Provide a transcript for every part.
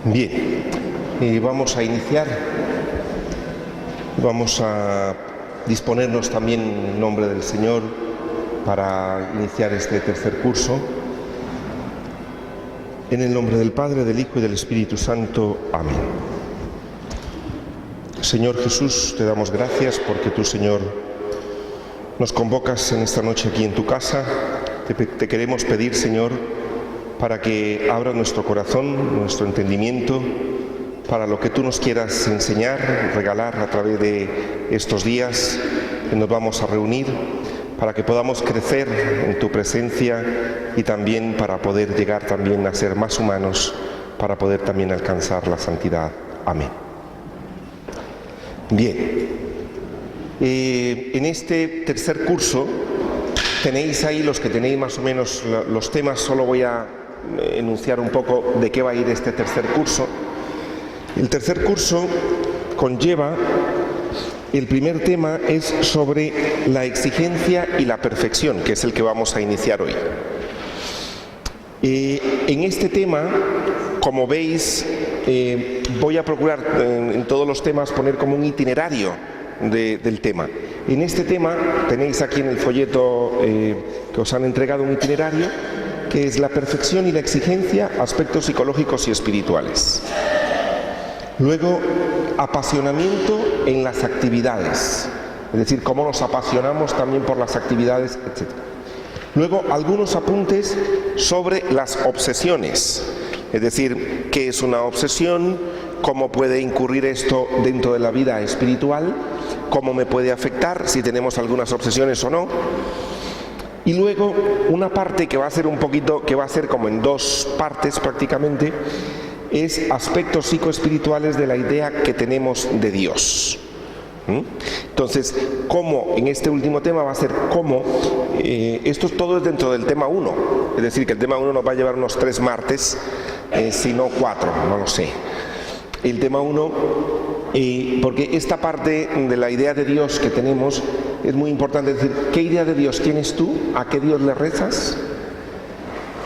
Bien, vamos a iniciar. Vamos a disponernos también en nombre del Señor para iniciar este tercer curso. En el nombre del Padre, del Hijo y del Espíritu Santo. Amén. Señor Jesús, te damos gracias porque tú, Señor, nos convocas en esta noche aquí en tu casa. Te queremos pedir, Señor, para que abra nuestro corazón, nuestro entendimiento, para lo que tú nos quieras enseñar, regalar a través de estos días que nos vamos a reunir, para que podamos crecer en tu presencia y también para poder llegar también a ser más humanos, para poder también alcanzar la santidad. Amén. Bien, en este tercer curso tenéis ahí, los que tenéis más o menos los temas, solo voy a enunciar un poco de qué va a ir este tercer curso. El tercer curso conlleva, el primer tema es sobre la exigencia y la perfección, que es el que vamos a iniciar hoy. En este tema, como veis, voy a procurar en todos los temas poner como un itinerario del tema. En este tema tenéis aquí en el folleto que os han entregado un itinerario, que es la perfección y la exigencia, aspectos psicológicos y espirituales. Luego, apasionamiento en las actividades, es decir, cómo nos apasionamos también por las actividades, etc. Luego, algunos apuntes sobre las obsesiones, es decir, qué es una obsesión, cómo puede incurrir esto dentro de la vida espiritual, cómo me puede afectar, si tenemos algunas obsesiones o no. Y luego una parte que va a ser un poquito, que va a ser como en dos partes prácticamente, es aspectos psicoespirituales de la idea que tenemos de Dios. Entonces, cómo, en este último tema va a ser cómo, esto todo es dentro del tema 1, es decir, que el tema 1 nos va a llevar unos 3 martes, si no 4, no lo sé. El tema 1, porque esta parte de la idea de Dios que tenemos es muy importante, decir, ¿qué idea de Dios tienes tú? ¿A qué Dios le rezas?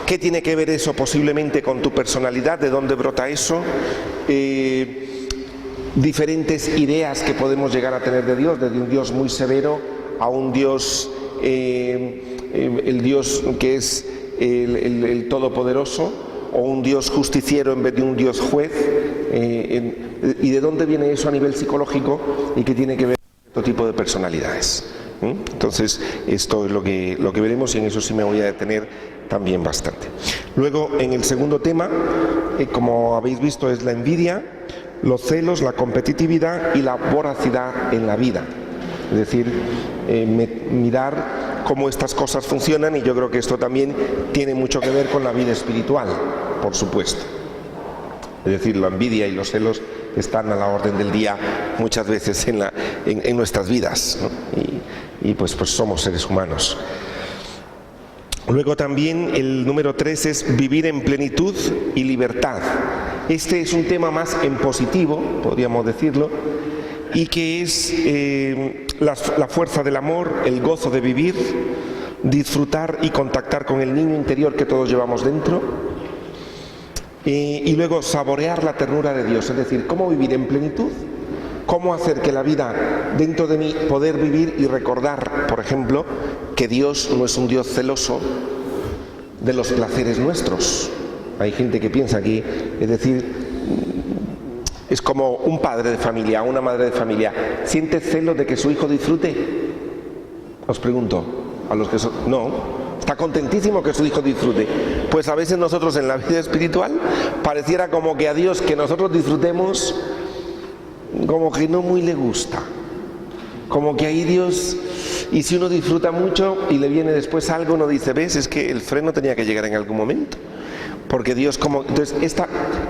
¿Qué tiene que ver eso posiblemente con tu personalidad? ¿De dónde brota eso? Diferentes ideas que podemos llegar a tener de Dios, desde un Dios muy severo a un Dios, el Dios que es el Todopoderoso, o un Dios justiciero en vez de un Dios juez. ¿Y de dónde viene eso a nivel psicológico y qué tiene que ver con este tipo de personalidades? Entonces, esto es lo que veremos y en eso sí me voy a detener también bastante. Luego, en el segundo tema, como habéis visto, es la envidia, los celos, la competitividad y la voracidad en la vida. Es decir, mirar cómo estas cosas funcionan, y yo creo que esto también tiene mucho que ver con la vida espiritual, por supuesto. Es decir, la envidia y los celos están a la orden del día muchas veces en nuestras vidas, ¿no? Y pues somos seres humanos. Luego también el número 3 es vivir en plenitud y libertad. Este es un tema más en positivo, podríamos decirlo, y que es la fuerza del amor, el gozo de vivir, disfrutar y contactar con el niño interior que todos llevamos dentro. Y luego saborear la ternura de Dios, es decir, cómo vivir en plenitud, cómo hacer que la vida dentro de mí, poder vivir y recordar, por ejemplo, que Dios no es un Dios celoso de los placeres nuestros. Hay gente que piensa que, es decir, es como un padre de familia, una madre de familia, ¿siente celos de que su hijo disfrute? Os pregunto, a los que son, no. Está contentísimo que su hijo disfrute. Pues a veces nosotros en la vida espiritual pareciera como que a Dios que nosotros disfrutemos como que no muy le gusta. Como que ahí Dios, y si uno disfruta mucho y le viene después algo, uno dice, ves, es que el freno tenía que llegar en algún momento. Porque Dios como... Entonces,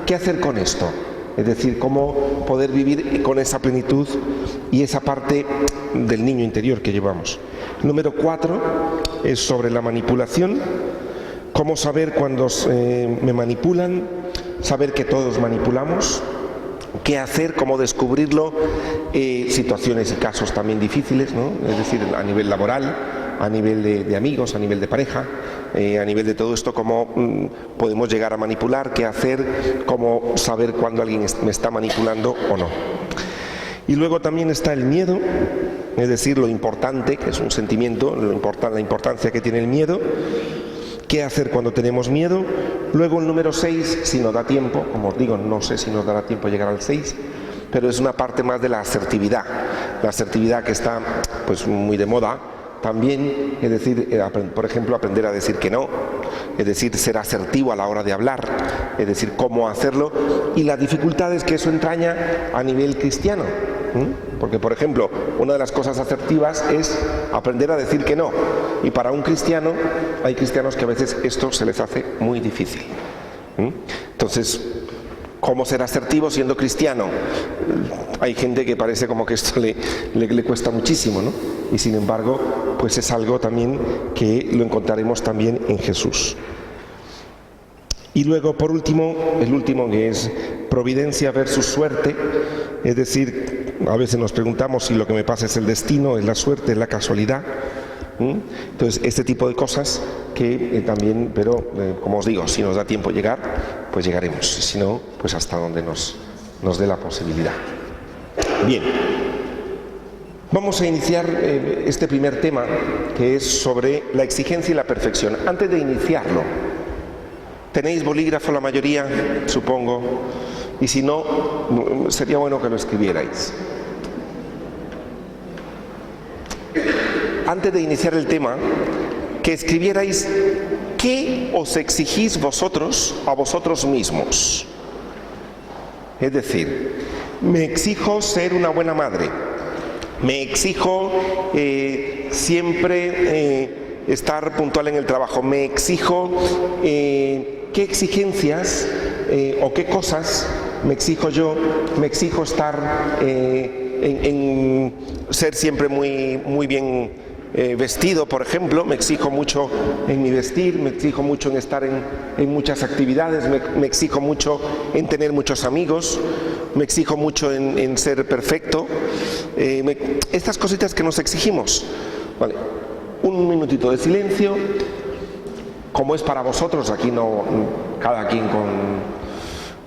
¿qué hacer con esto? Es decir, cómo poder vivir con esa plenitud y esa parte del niño interior que llevamos. Número 4 es sobre la manipulación, cómo saber cuando me manipulan, saber que todos manipulamos, qué hacer, cómo descubrirlo, situaciones y casos también difíciles, ¿no? Es decir, a nivel laboral, a nivel de amigos, a nivel de pareja, a nivel de todo esto, cómo podemos llegar a manipular, qué hacer, cómo saber cuándo alguien me está manipulando o no. Y luego también está el miedo, es decir, lo importante, que es un sentimiento, la importancia que tiene el miedo, qué hacer cuando tenemos miedo. Luego el número 6, si nos da tiempo, como os digo, no sé si nos dará tiempo llegar al 6, pero es una parte más de la asertividad que está pues muy de moda también, es decir, por ejemplo, aprender a decir que no, es decir, ser asertivo a la hora de hablar, es decir, cómo hacerlo y las dificultades que eso entraña a nivel cristiano. Porque, por ejemplo, una de las cosas asertivas es aprender a decir que no, y para un cristiano, hay cristianos que a veces esto se les hace muy difícil. Entonces, ¿cómo ser asertivo siendo cristiano? Hay gente que parece como que esto le cuesta muchísimo, ¿no? Y sin embargo, pues es algo también que lo encontraremos también en Jesús. Y luego, por último, el último, que es providencia versus suerte, es decir, a veces nos preguntamos si lo que me pasa es el destino, es la suerte, es la casualidad. Entonces, este tipo de cosas que también, pero como os digo, si nos da tiempo llegar, pues llegaremos. Si no, pues hasta donde nos dé la posibilidad. Bien, vamos a iniciar este primer tema, que es sobre la exigencia y la perfección. Antes de iniciarlo, ¿tenéis bolígrafo la mayoría? Supongo. Y si no, sería bueno que lo escribierais. Antes de iniciar el tema, que escribierais qué os exigís vosotros a vosotros mismos. Es decir, me exijo ser una buena madre, me exijo siempre estar puntual en el trabajo, me exijo qué exigencias o qué cosas me exijo yo, me exijo estar en ser siempre muy bien vestido, por ejemplo, me exijo mucho en mi vestir, me exijo mucho en estar en muchas actividades, me exijo mucho en tener muchos amigos, me exijo mucho en ser perfecto, estas cositas que nos exigimos. Vale, un minutito de silencio, como es para vosotros, aquí no, cada quien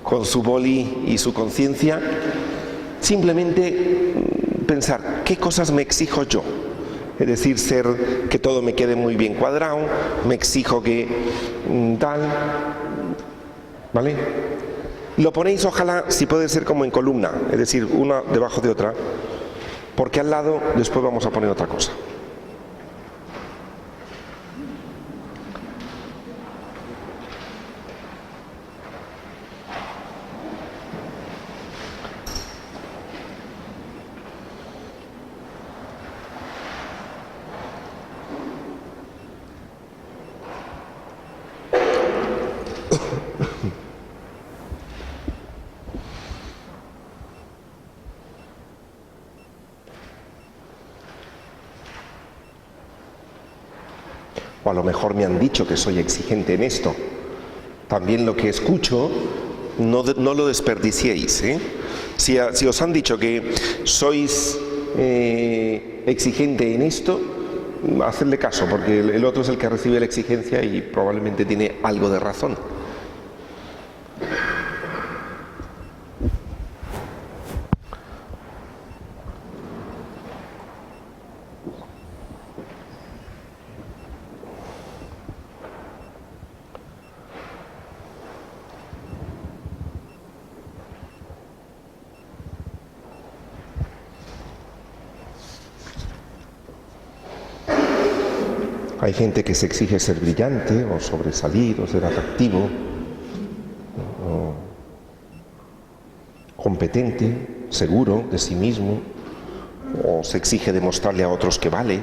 con su boli y su conciencia, simplemente pensar qué cosas me exijo yo. Es decir, que todo me quede muy bien cuadrado, me exijo que tal, ¿vale? Lo ponéis, ojalá, si puede ser como en columna, es decir, una debajo de otra, porque al lado después vamos a poner otra cosa. O a lo mejor me han dicho que soy exigente en esto. También lo que escucho, no lo desperdiciéis, ¿eh? Si os han dicho que sois exigente en esto, hacedle caso, porque el otro es el que recibe la exigencia y probablemente tiene algo de razón. Hay gente que se exige ser brillante o sobresalir o ser atractivo, o competente, seguro de sí mismo, o se exige demostrarle a otros que vale.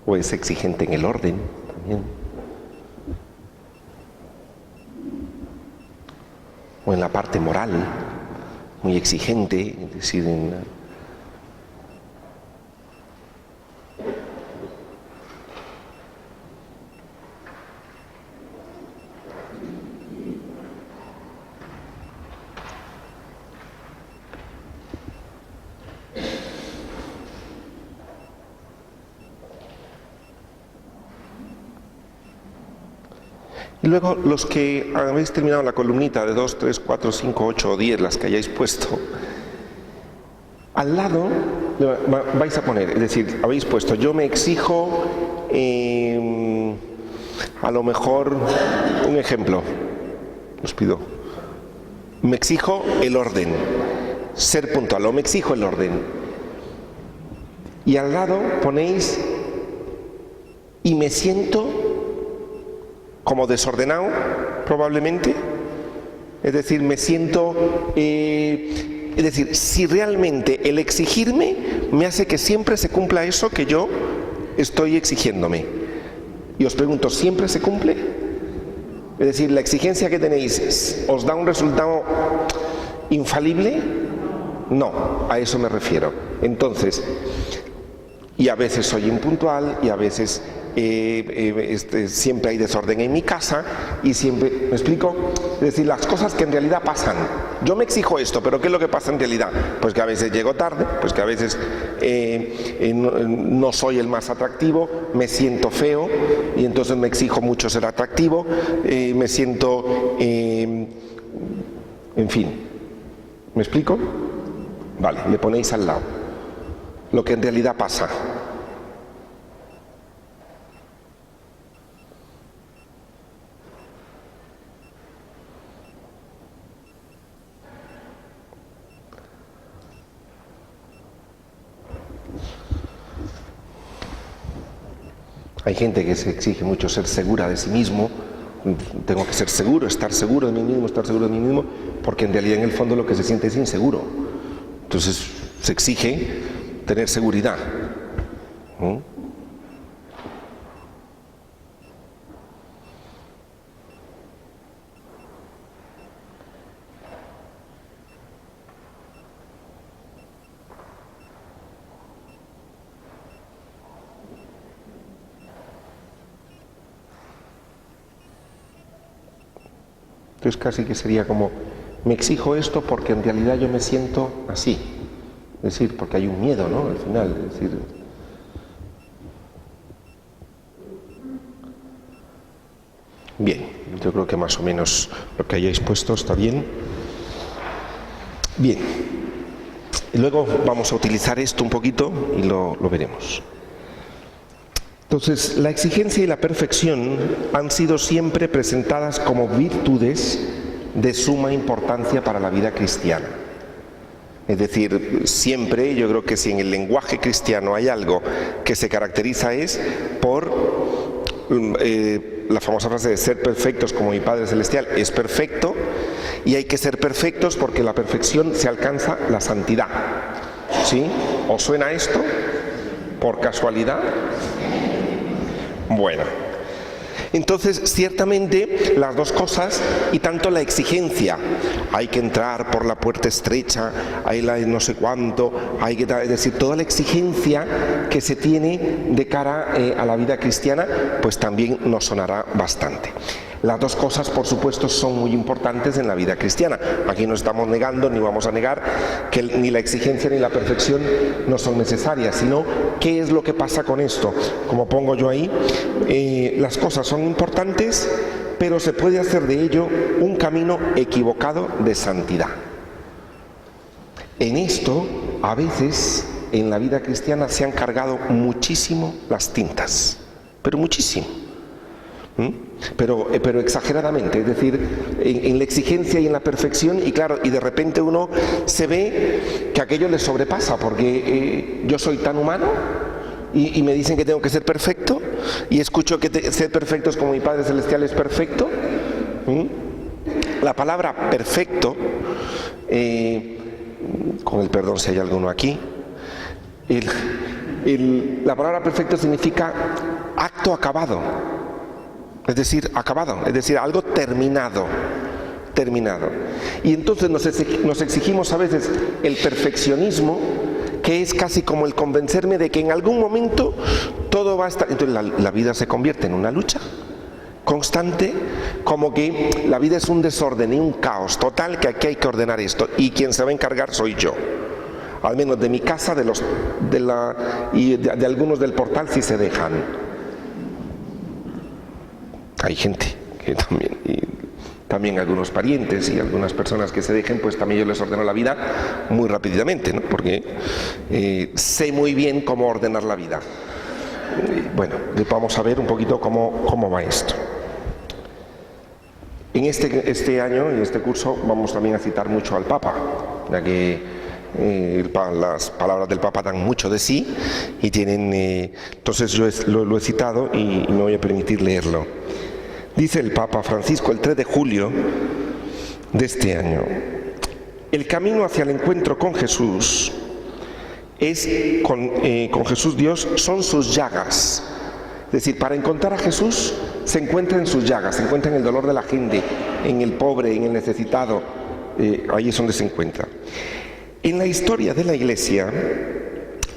O es exigente en el orden también. O en la parte moral, muy exigente, es decir, Y luego, los que habéis terminado la columnita de 2, 3, 4, 5, 8 o 10, las que hayáis puesto, al lado vais a poner, es decir, habéis puesto, yo me exijo, a lo mejor, un ejemplo, os pido, me exijo el orden, ser puntual, o me exijo el orden. Y al lado ponéis, y me siento como desordenado, probablemente, es decir, me siento, es decir, si realmente el exigirme me hace que siempre se cumpla eso que yo estoy exigiéndome. Y os pregunto, ¿siempre se cumple? Es decir, ¿la exigencia que tenéis os da un resultado infalible? No, a eso me refiero. Entonces, y a veces soy impuntual, y a veces siempre hay desorden en mi casa, y siempre, ¿me explico? Es decir, las cosas que en realidad pasan. Yo me exijo esto, pero ¿qué es lo que pasa en realidad? Pues que a veces llego tarde, pues que a veces no soy el más atractivo, me siento feo, y entonces me exijo mucho ser atractivo, me siento, en fin, ¿me explico? Vale, le ponéis al lado lo que en realidad pasa. Hay gente que se exige mucho ser segura de sí mismo. Tengo que ser seguro, estar seguro de mí mismo, estar seguro de mí mismo, porque en realidad en el fondo lo que se siente es inseguro. Entonces se exige tener seguridad. Entonces casi que sería como, me exijo esto porque en realidad yo me siento así. Es decir, porque hay un miedo, ¿no? Al final, es decir... Bien, yo creo que más o menos lo que hayáis puesto está bien. Bien. Y luego vamos a utilizar esto un poquito y lo veremos. Entonces, la exigencia y la perfección han sido siempre presentadas como virtudes de suma importancia para la vida cristiana. Es decir, siempre, yo creo que si en el lenguaje cristiano hay algo que se caracteriza es por la famosa frase de ser perfectos como mi Padre Celestial es perfecto, y hay que ser perfectos porque la perfección se alcanza la santidad. ¿Sí? ¿Os suena esto? ¿Por casualidad? Bueno, entonces ciertamente las dos cosas, y tanto la exigencia, hay que entrar por la puerta estrecha, hay la no sé cuánto, hay que, es decir, toda la exigencia que se tiene de cara a la vida cristiana, pues también nos sonará bastante. Las dos cosas, por supuesto, son muy importantes en la vida cristiana. Aquí no estamos negando, ni vamos a negar, que ni la exigencia ni la perfección no son necesarias, sino qué es lo que pasa con esto. Como pongo yo ahí, las cosas son importantes, pero se puede hacer de ello un camino equivocado de santidad. En esto, a veces, en la vida cristiana se han cargado muchísimo las tintas, pero muchísimo. Pero exageradamente, es decir, en la exigencia y en la perfección, y claro, y de repente uno se ve que aquello le sobrepasa, porque yo soy tan humano y me dicen que tengo que ser perfecto, y escucho que ser perfecto es como mi Padre Celestial es perfecto. La palabra perfecto, con el perdón si hay alguno aquí, la palabra perfecto significa acto acabado. Es decir, acabado, es decir, algo terminado. Y entonces nos exigimos a veces el perfeccionismo, que es casi como el convencerme de que en algún momento todo va a estar... Entonces la vida se convierte en una lucha constante, como que la vida es un desorden y un caos total, que aquí hay que ordenar esto, y quien se va a encargar soy yo. Al menos de mi casa, y de algunos del portal si se dejan. Hay gente que también, y también algunos parientes y algunas personas que se dejen, pues también yo les ordeno la vida muy rápidamente, ¿no? Porque sé muy bien cómo ordenar la vida. Bueno, vamos a ver un poquito cómo va esto. En este año, en este curso, vamos también a citar mucho al Papa, ya que las palabras del Papa dan mucho de sí y tienen, entonces yo lo he citado y me voy a permitir leerlo. Dice el Papa Francisco el 3 de julio de este año: el camino hacia el encuentro con Jesús con Jesús Dios son sus llagas. Es decir, para encontrar a Jesús se encuentra en sus llagas, se encuentra en el dolor de la gente, en el pobre, en el necesitado, ahí es donde se encuentra. En la historia de la Iglesia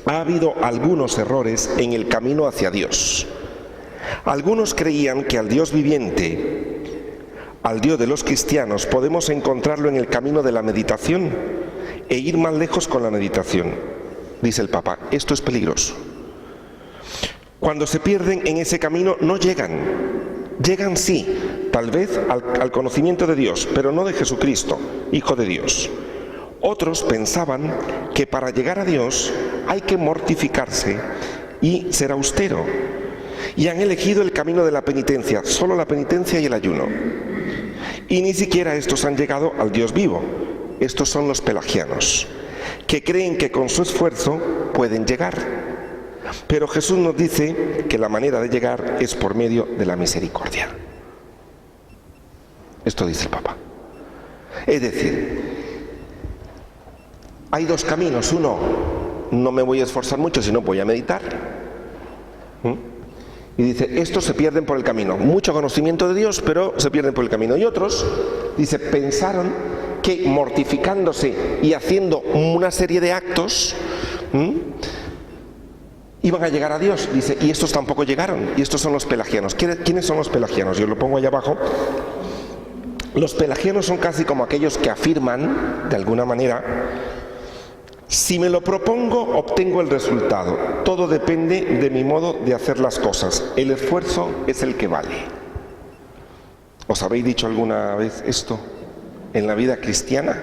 ha habido algunos errores en el camino hacia Dios. Algunos creían que al Dios viviente, al Dios de los cristianos, podemos encontrarlo en el camino de la meditación e ir más lejos con la meditación. Dice el Papa, esto es peligroso. Cuando se pierden en ese camino no llegan sí, tal vez al conocimiento de Dios, pero no de Jesucristo, Hijo de Dios. Otros pensaban que para llegar a Dios hay que mortificarse y ser austero, y han elegido el camino de la penitencia, solo la penitencia y el ayuno. Y ni siquiera estos han llegado al Dios vivo. Estos son los pelagianos, que creen que con su esfuerzo pueden llegar. Pero Jesús nos dice que la manera de llegar es por medio de la misericordia. Esto dice el Papa. Es decir, hay dos caminos. Uno, no me voy a esforzar mucho, sino voy a meditar. Y dice, estos se pierden por el camino. Mucho conocimiento de Dios, pero se pierden por el camino. Y otros, dice, pensaron que mortificándose y haciendo una serie de actos, iban a llegar a Dios. Dice, y estos tampoco llegaron. Y estos son los pelagianos. ¿Quiénes son los pelagianos? Yo lo pongo allá abajo. Los pelagianos son casi como aquellos que afirman, de alguna manera, si me lo propongo, obtengo el resultado. Todo depende de mi modo de hacer las cosas. El esfuerzo es el que vale. ¿Os habéis dicho alguna vez esto en la vida cristiana?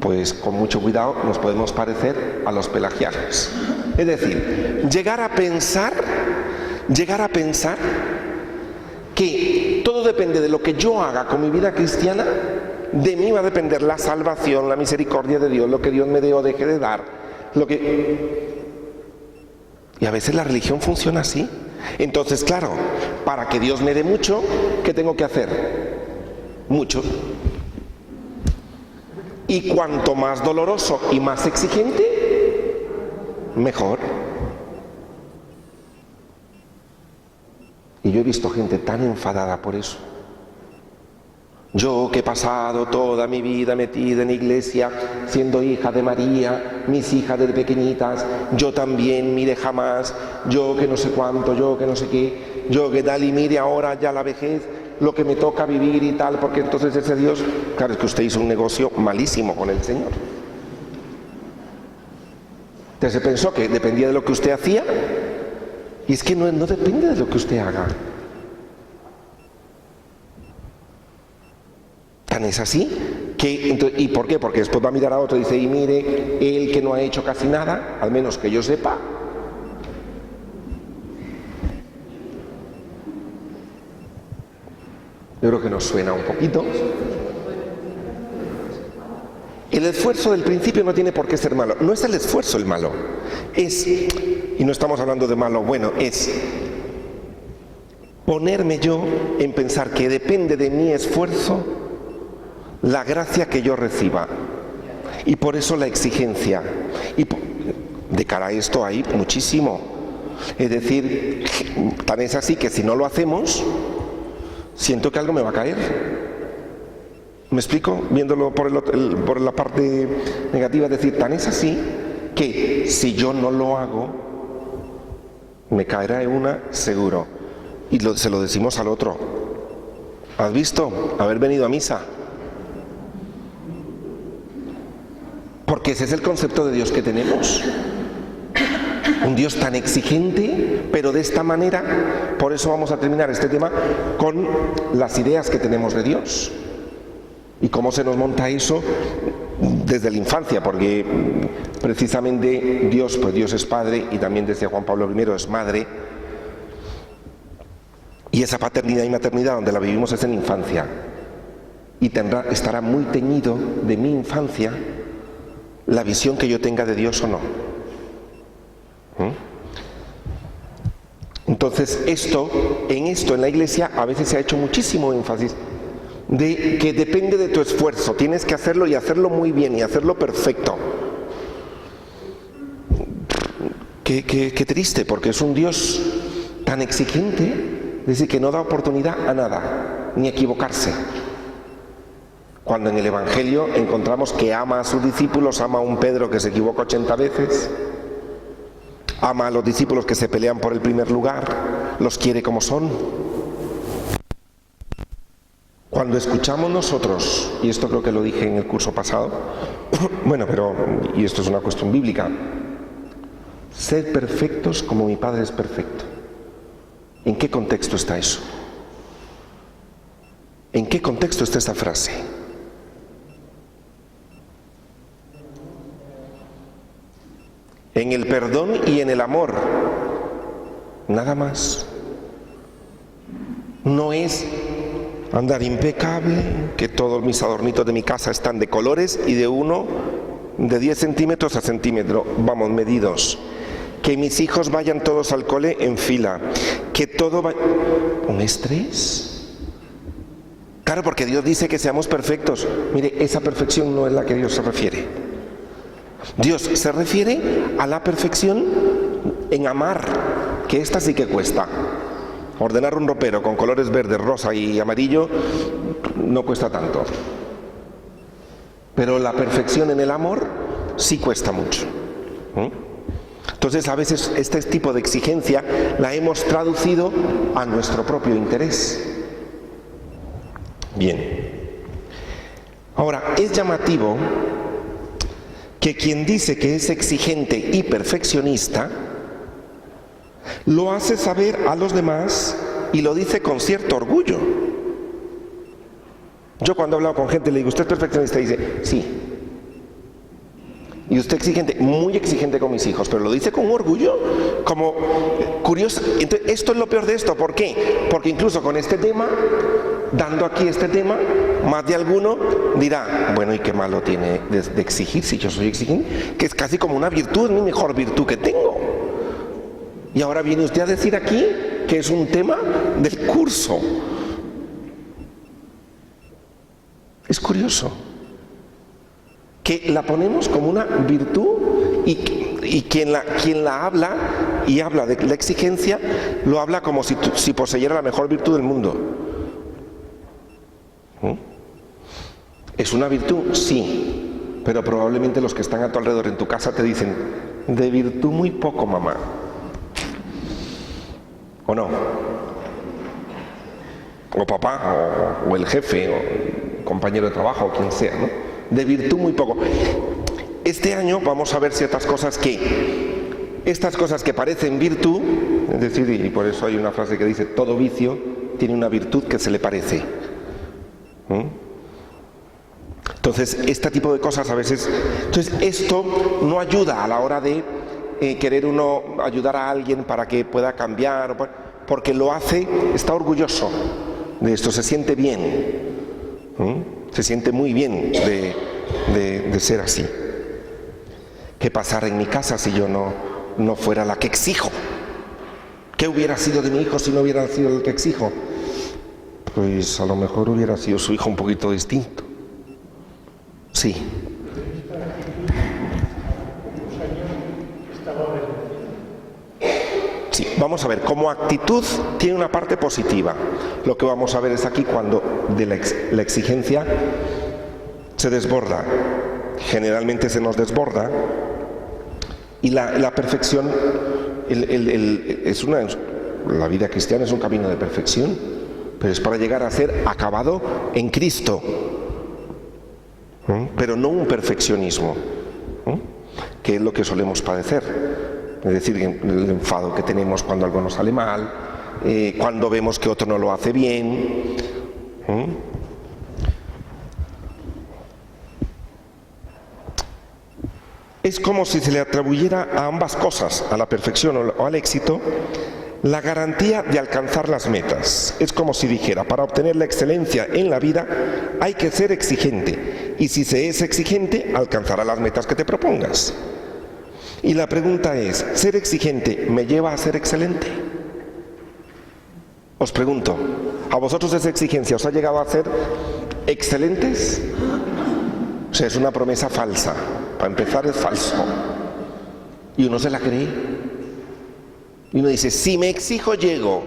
Pues con mucho cuidado nos podemos parecer a los pelagianos. Es decir, llegar a pensar que todo depende de lo que yo haga con mi vida cristiana. De mí va a depender la salvación, la misericordia de Dios, lo que Dios me dé o deje de dar. Y a veces la religión funciona así. Entonces, claro, para que Dios me dé mucho, ¿qué tengo que hacer? Mucho. Y cuanto más doloroso y más exigente, mejor. Y yo he visto gente tan enfadada por eso. Yo que he pasado toda mi vida metida en iglesia, siendo hija de María, mis hijas desde pequeñitas, yo también, mire jamás, yo que no sé cuánto, yo que no sé qué, yo que tal y mire ahora ya la vejez, lo que me toca vivir y tal, porque entonces ese Dios, claro, es que usted hizo un negocio malísimo con el Señor. Entonces se pensó que dependía de lo que usted hacía, y es que no depende de lo que usted haga. Tan es así que, ¿y por qué? Porque después va a mirar a otro y dice, y mire, él que no ha hecho casi nada, al menos que yo sepa. Yo creo que nos suena un poquito. El esfuerzo del principio no tiene por qué ser malo. No es el esfuerzo el malo. Y no estamos hablando de malo bueno, es ponerme yo en pensar que depende de mi esfuerzo la gracia que yo reciba, y por eso la exigencia, y de cara a esto hay muchísimo, es decir, tan es así que si no lo hacemos, siento que algo me va a caer. ¿Me explico? Viéndolo por la parte negativa, es decir, tan es así que si yo no lo hago, me caerá en una seguro, y se lo decimos al otro. ¿Has visto? Haber venido a misa. Porque ese es el concepto de Dios que tenemos. Un Dios tan exigente, pero de esta manera. Por eso vamos a terminar este tema con las ideas que tenemos de Dios y cómo se nos monta eso desde la infancia, porque precisamente Dios, pues Dios es Padre, y también decía Juan Pablo I, es Madre, y esa paternidad y maternidad donde la vivimos es en la infancia, y estará muy teñido de mi infancia la visión que yo tenga de Dios o no. Entonces en la Iglesia a veces se ha hecho muchísimo énfasis de que depende de tu esfuerzo, tienes que hacerlo y hacerlo muy bien y hacerlo perfecto. Qué triste, porque es un Dios tan exigente, es decir, que no da oportunidad a nada, ni a equivocarse. Cuando en el Evangelio encontramos que ama a sus discípulos, ama a un Pedro que se equivoca 80 veces, ama a los discípulos que se pelean por el primer lugar, los quiere como son. Cuando escuchamos nosotros, y esto creo que lo dije en el curso pasado, bueno, y esto es una cuestión bíblica, sed perfectos como mi Padre es perfecto. ¿En qué contexto está eso? ¿En qué contexto está esta frase? En el perdón y en el amor, nada más. No es andar impecable, que todos mis adornitos de mi casa están de colores y de 10 centímetros a centímetro, vamos, medidos. Que mis hijos vayan todos al cole en fila, que todo vaya... ¿Un estrés? Claro, porque Dios dice que seamos perfectos. Mire, esa perfección no es la que Dios se refiere. Dios se refiere a la perfección en amar, que esta sí que cuesta. Ordenar un ropero con colores verde, rosa y amarillo no cuesta tanto. Pero la perfección en el amor sí cuesta mucho. Entonces a veces este tipo de exigencia la hemos traducido a nuestro propio interés. Bien. Ahora, es llamativo que quien dice que es exigente y perfeccionista lo hace saber a los demás y lo dice con cierto orgullo. Yo cuando he hablado con gente le digo, ¿usted es perfeccionista? Y dice, sí. Y usted exigente, muy exigente con mis hijos, pero lo dice con orgullo, como curioso. Entonces, esto es lo peor de esto. ¿Por qué? Porque incluso con este tema, dando aquí este tema, más de alguno dirá, bueno, ¿y qué malo tiene de exigir si yo soy exigente? Que es casi como una virtud, es mi mejor virtud que tengo. Y ahora viene usted a decir aquí que es un tema del curso. Es curioso que la ponemos como una virtud y quien la habla y habla de la exigencia lo habla como si poseyera la mejor virtud del mundo. ¿Es una virtud? Sí, pero probablemente los que están a tu alrededor en tu casa te dicen, de virtud muy poco, mamá. ¿O no? O papá, o el jefe, o compañero de trabajo, o quien sea, ¿no? De virtud muy poco. Este año vamos a ver ciertas cosas estas cosas que parecen virtud, es decir, y por eso hay una frase que dice, todo vicio tiene una virtud que se le parece. Entonces, este tipo de cosas a veces... Entonces, esto no ayuda a la hora de querer uno ayudar a alguien para que pueda cambiar, porque lo hace, está orgulloso de esto, se siente bien, se siente muy bien de ser así. ¿Qué pasará en mi casa si yo no fuera la que exijo? ¿Qué hubiera sido de mi hijo si no hubiera sido el que exijo? Pues a lo mejor hubiera sido su hijo un poquito distinto. Sí. Sí, vamos a ver, como actitud tiene una parte positiva. Lo que vamos a ver es aquí cuando de la exigencia se desborda. Generalmente se nos desborda y la perfección, la vida cristiana es un camino de perfección, pero es para llegar a ser acabado en Cristo, pero no un perfeccionismo, que es lo que solemos padecer. Es decir, el enfado que tenemos cuando algo nos sale mal, cuando vemos que otro no lo hace bien. Es como si se le atribuyera a ambas cosas, a la perfección o al éxito, la garantía de alcanzar las metas. Es como si dijera, para obtener la excelencia en la vida hay que ser exigente, y si se es exigente, alcanzará las metas que te propongas. Y la pregunta es, ¿ser exigente me lleva a ser excelente? Os pregunto, ¿a vosotros esa exigencia os ha llegado a ser excelentes? O sea, es una promesa falsa. Para empezar es falso. Y uno se la cree. Y uno dice, si me exijo llego.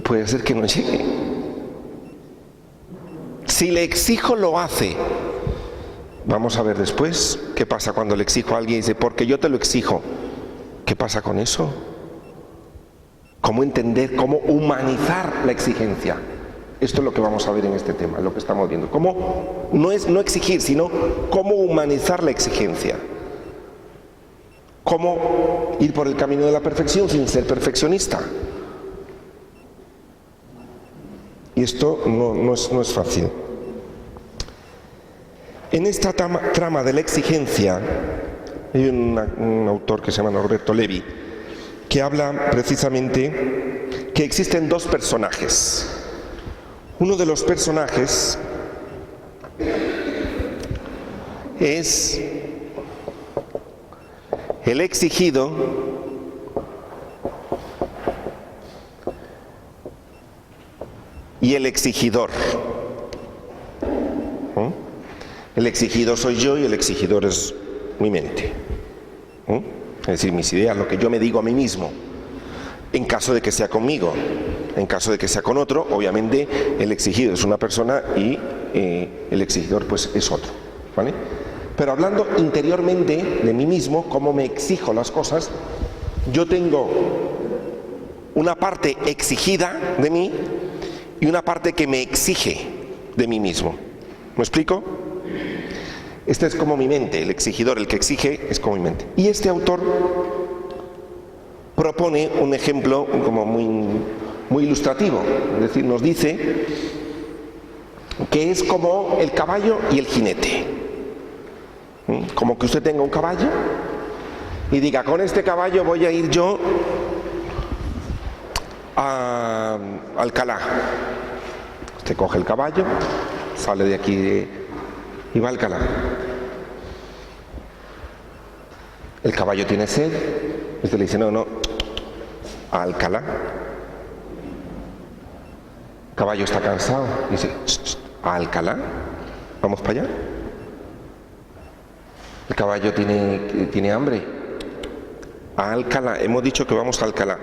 Puede ser que no llegue. Si le exijo lo hace. Vamos a ver después qué pasa cuando le exijo a alguien y dice, porque yo te lo exijo. ¿Qué pasa con eso? ¿Cómo entender, cómo humanizar la exigencia? Esto es lo que vamos a ver en este tema, lo que estamos viendo. Cómo no es no exigir, sino cómo humanizar la exigencia. Cómo ir por el camino de la perfección sin ser perfeccionista. Y esto no es fácil. En esta trama de la exigencia, hay un autor que se llama Norberto Levi, que habla precisamente que existen dos personajes. Uno de los personajes es el exigido y el exigidor. El exigido soy yo y el exigidor es mi mente. Es decir, mis ideas, lo que yo me digo a mí mismo. En caso de que sea conmigo, en caso de que sea con otro, obviamente el exigido es una persona y el exigidor pues es otro, ¿vale? Pero hablando interiormente de mí mismo, cómo me exijo las cosas, yo tengo una parte exigida de mí y una parte que me exige de mí mismo. ¿Me explico? Este es como mi mente, el exigidor, el que exige es como mi mente. Y este autor propone un ejemplo como muy ilustrativo, es decir, nos dice que es como el caballo y el jinete. Como que usted tenga un caballo y diga, con este caballo voy a ir yo a Alcalá. Usted coge el caballo, sale de aquí y va a Alcalá. El caballo tiene sed, usted le dice, no, a Alcalá. El caballo está cansado, dice, a Alcalá, vamos para allá. El caballo tiene hambre, a Alcalá, hemos dicho que vamos a Alcalá.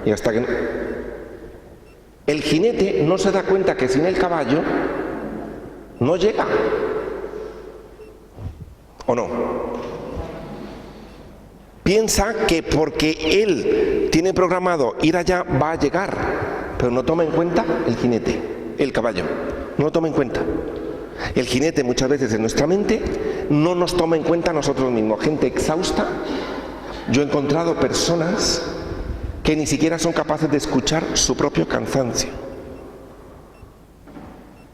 Y hasta que no... El jinete no se da cuenta que sin el caballo no llega. ¿O no? Piensa que porque él tiene programado ir allá va a llegar, pero no toma en cuenta el jinete, el caballo, no lo toma en cuenta. El jinete muchas veces en nuestra mente no nos toma en cuenta a nosotros mismos, gente exhausta. Yo he encontrado personas que ni siquiera son capaces de escuchar su propio cansancio.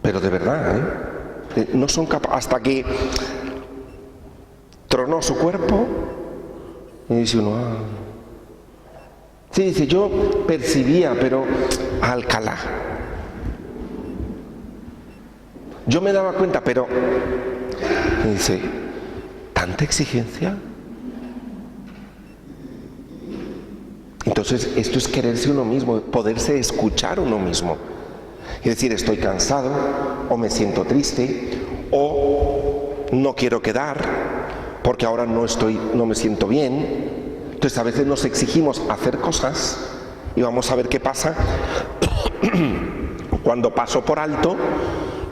Pero de verdad, no son capaces, hasta que tronó su cuerpo y dice uno, sí, dice, yo percibía, pero a Alcalá. Yo me daba cuenta, pero... Y dice, ¿tanta exigencia? Entonces, esto es quererse uno mismo, poderse escuchar uno mismo. Es decir, estoy cansado, o me siento triste, o no quiero quedar, porque ahora no me siento bien. Entonces, a veces nos exigimos hacer cosas, y vamos a ver qué pasa cuando paso por alto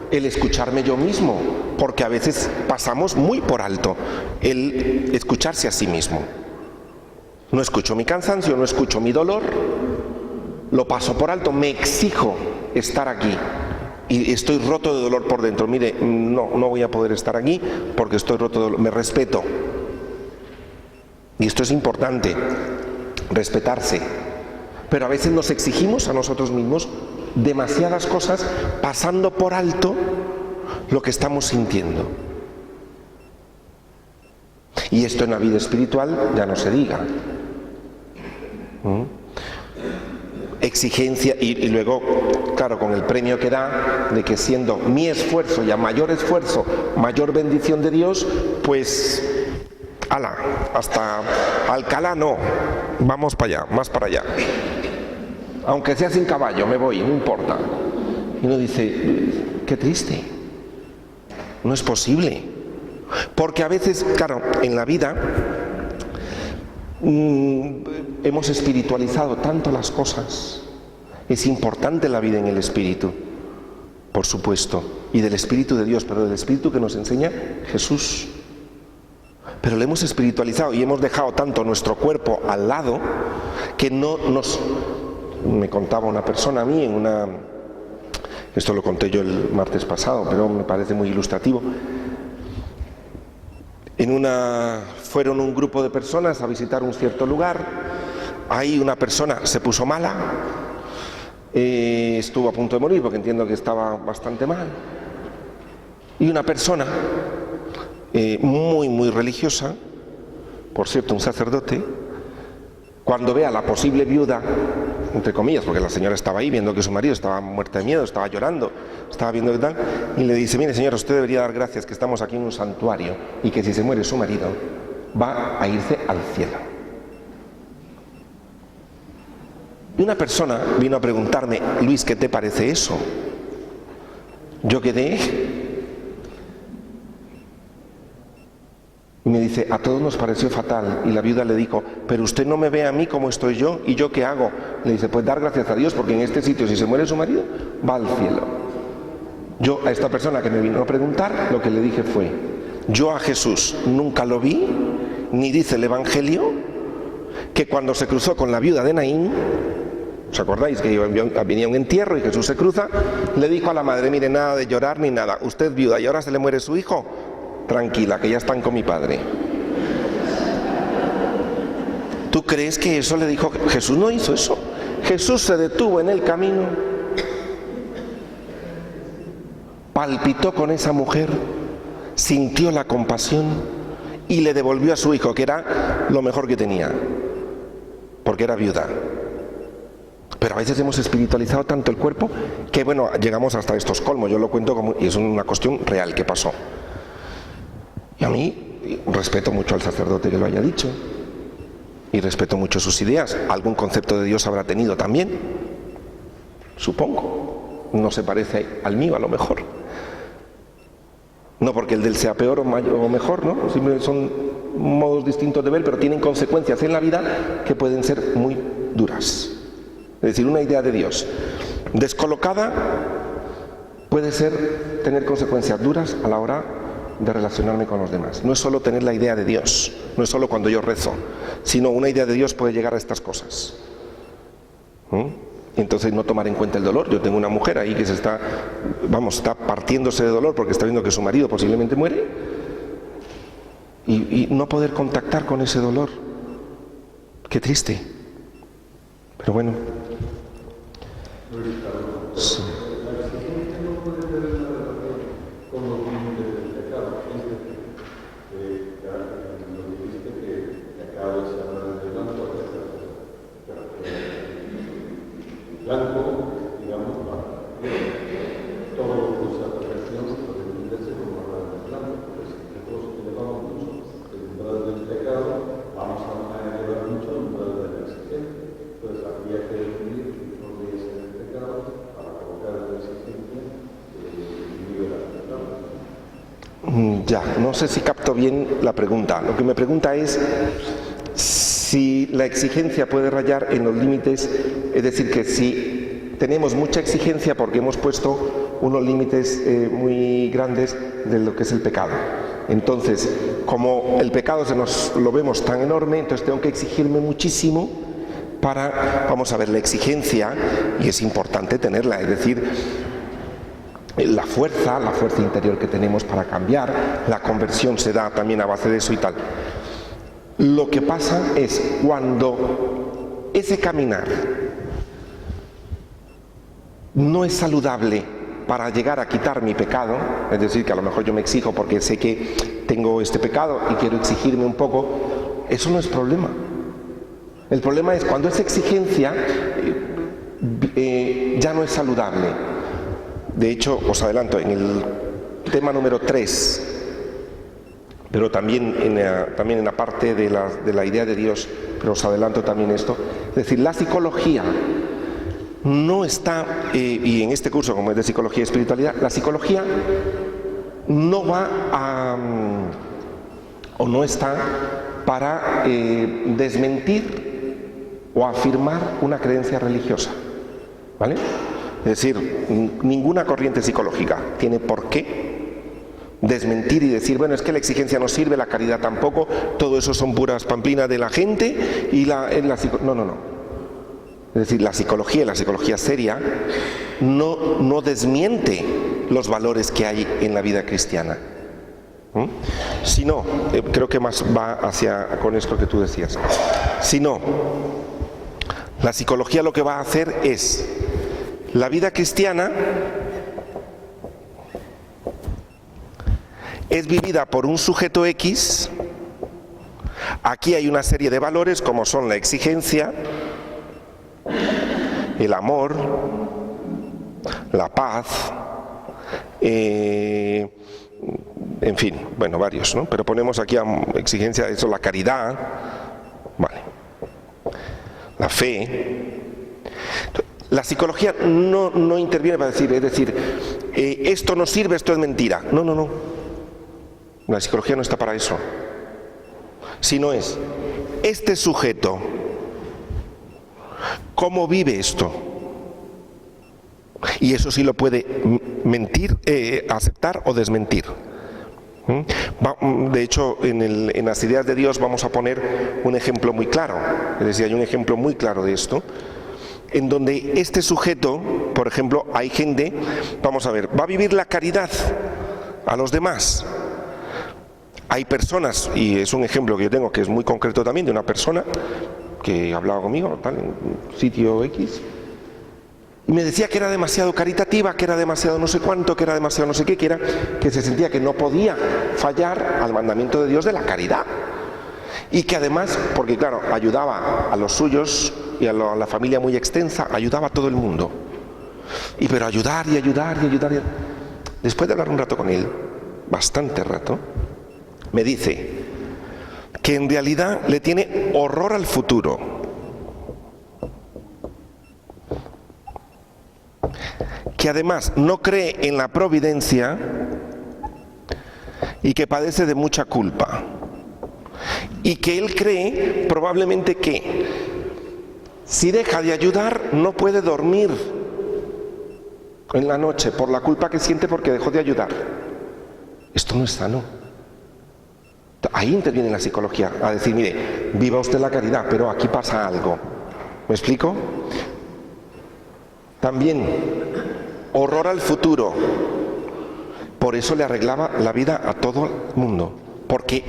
el escucharme yo mismo, porque a veces pasamos muy por alto el escucharse a sí mismo. No escucho mi cansancio, no escucho mi dolor, lo paso por alto, me exijo estar aquí y estoy roto de dolor por dentro. Mire, no voy a poder estar aquí porque estoy roto de dolor, me respeto. Y esto es importante, respetarse. Pero a veces nos exigimos a nosotros mismos demasiadas cosas pasando por alto lo que estamos sintiendo. Y esto en la vida espiritual ya no se diga. Exigencia y luego, claro, con el premio que da de que siendo mi esfuerzo y a mayor esfuerzo, mayor bendición de Dios, pues, ala, hasta Alcalá no, vamos para allá, más para allá. Aunque sea sin caballo, me voy, no importa. Y uno dice, qué triste, no es posible. Porque a veces, claro, en la vida hemos espiritualizado tanto las cosas. Es importante la vida en el Espíritu, por supuesto, y del Espíritu de Dios, pero del Espíritu que nos enseña Jesús. Pero lo hemos espiritualizado y hemos dejado tanto nuestro cuerpo al lado que no nos... Me contaba una persona a mí en una... Esto lo conté yo el martes pasado, pero me parece muy ilustrativo. Fueron un grupo de personas a visitar un cierto lugar. Ahí una persona se puso mala, estuvo a punto de morir porque entiendo que estaba bastante mal. Y una persona muy religiosa, por cierto, un sacerdote, cuando ve a la posible viuda, entre comillas, porque la señora estaba ahí viendo que su marido estaba muerta de miedo, estaba llorando, estaba viendo qué tal, y le dice, mire señora, usted debería dar gracias que estamos aquí en un santuario y que si se muere su marido va a irse al cielo. Y una persona vino a preguntarme, Luis, ¿qué te parece eso? Yo quedé... Y me dice, a todos nos pareció fatal. Y la viuda le dijo, pero usted no me ve a mí como estoy yo, ¿y yo qué hago? Le dice, pues dar gracias a Dios, porque en este sitio, si se muere su marido, va al cielo. Yo a esta persona que me vino a preguntar, lo que le dije fue, yo a Jesús nunca lo vi, ni dice el Evangelio, que cuando se cruzó con la viuda de Naín, ¿os acordáis que venía un entierro y Jesús se cruza? Le dijo a la madre, mire, nada de llorar ni nada, usted viuda y ahora se le muere su hijo, tranquila, que ya están con mi padre. ¿Tú crees que eso le dijo? Jesús no hizo eso. Jesús se detuvo en el camino, palpitó con esa mujer, sintió la compasión y le devolvió a su hijo, que era lo mejor que tenía, porque era viuda. Pero a veces hemos espiritualizado tanto el cuerpo que, bueno, llegamos hasta estos colmos. Yo lo cuento como, y es una cuestión real que pasó. Y a mí respeto mucho al sacerdote que lo haya dicho y respeto mucho sus ideas. Algún concepto de Dios habrá tenido también, supongo. No se parece al mío a lo mejor. No porque el de él sea peor o mejor, ¿no? Simplemente son modos distintos de ver, pero tienen consecuencias en la vida que pueden ser muy duras. Es decir, una idea de Dios descolocada puede tener consecuencias duras a la hora de relacionarme con los demás. No es solo tener la idea de Dios, no es solo cuando yo rezo, sino una idea de Dios puede llegar a estas cosas. Y entonces no tomar en cuenta el dolor. Yo tengo una mujer ahí que está partiéndose de dolor porque está viendo que su marido posiblemente muere y no poder contactar con ese dolor. Qué triste. Pero bueno. Sí. Blanco, digamos, todo lo que usa la perfección puede entenderse como hablar de blanco, pues si nosotros elevamos mucho el umbral del pecado, vamos a elevar mucho el umbral de la exigencia. Entonces habría que definir los días en el pecado para colocar la exigencia y liberar el pecado. Ya, no sé si capto bien la pregunta. Lo que me pregunta es si la exigencia puede rayar en los límites, es decir, que si tenemos mucha exigencia porque hemos puesto unos límites muy grandes de lo que es el pecado. Entonces, como el pecado lo vemos tan enorme, entonces tengo que exigirme muchísimo vamos a ver, la exigencia, y es importante tenerla, es decir, la fuerza interior que tenemos para cambiar, la conversión se da también a base de eso y tal. Lo que pasa es cuando ese caminar no es saludable para llegar a quitar mi pecado, es decir, que a lo mejor yo me exijo porque sé que tengo este pecado y quiero exigirme un poco, eso no es problema. El problema es cuando esa exigencia ya no es saludable. De hecho, os adelanto, en el tema número 3, pero también en la parte de la idea de Dios, pero os adelanto también esto, es decir, la psicología no está, y en este curso como es de psicología y espiritualidad, la psicología no va a, o no está para desmentir o afirmar una creencia religiosa, ¿vale? Es decir, ninguna corriente psicológica tiene por qué desmentir y decir, bueno, es que la exigencia no sirve, la caridad tampoco, todo eso son puras pamplinas de la gente y no. Es decir, la psicología seria no desmiente los valores que hay en la vida cristiana. Sino, creo que más va con esto que tú decías. Sino, la psicología lo que va a hacer es, la vida cristiana es vivida por un sujeto X. Aquí hay una serie de valores como son la exigencia, el amor, la paz, en fin, bueno, varios, ¿no? Pero ponemos aquí exigencia, eso, la caridad, vale, la fe. La psicología no interviene para decir, es decir, esto no sirve, esto es mentira. No. La psicología no está para eso. Sino es, este sujeto, ¿cómo vive esto? Y eso sí lo puede mentir, aceptar o desmentir. De hecho, en las ideas de Dios vamos a poner un ejemplo muy claro. Es decir, hay un ejemplo muy claro de esto, en donde este sujeto, por ejemplo, hay gente, vamos a ver, va a vivir la caridad a los demás. Hay personas, y es un ejemplo que yo tengo que es muy concreto también, de una persona que hablaba conmigo, tal, en un sitio X, y me decía que era demasiado caritativa, que era demasiado no sé cuánto, que era demasiado no sé qué, que se sentía que no podía fallar al mandamiento de Dios de la caridad. Y que además, porque claro, ayudaba a los suyos y a la familia muy extensa, ayudaba a todo el mundo. Pero ayudar. Después de hablar un rato con él, bastante rato, me dice que en realidad le tiene horror al futuro. Que además no cree en la providencia y que padece de mucha culpa. Y que él cree probablemente que si deja de ayudar no puede dormir en la noche por la culpa que siente porque dejó de ayudar. Esto no es sano. Ahí interviene la psicología, a decir, mire, viva usted la caridad, pero aquí pasa algo. ¿Me explico? También, horror al futuro. Por eso le arreglaba la vida a todo el mundo. Porque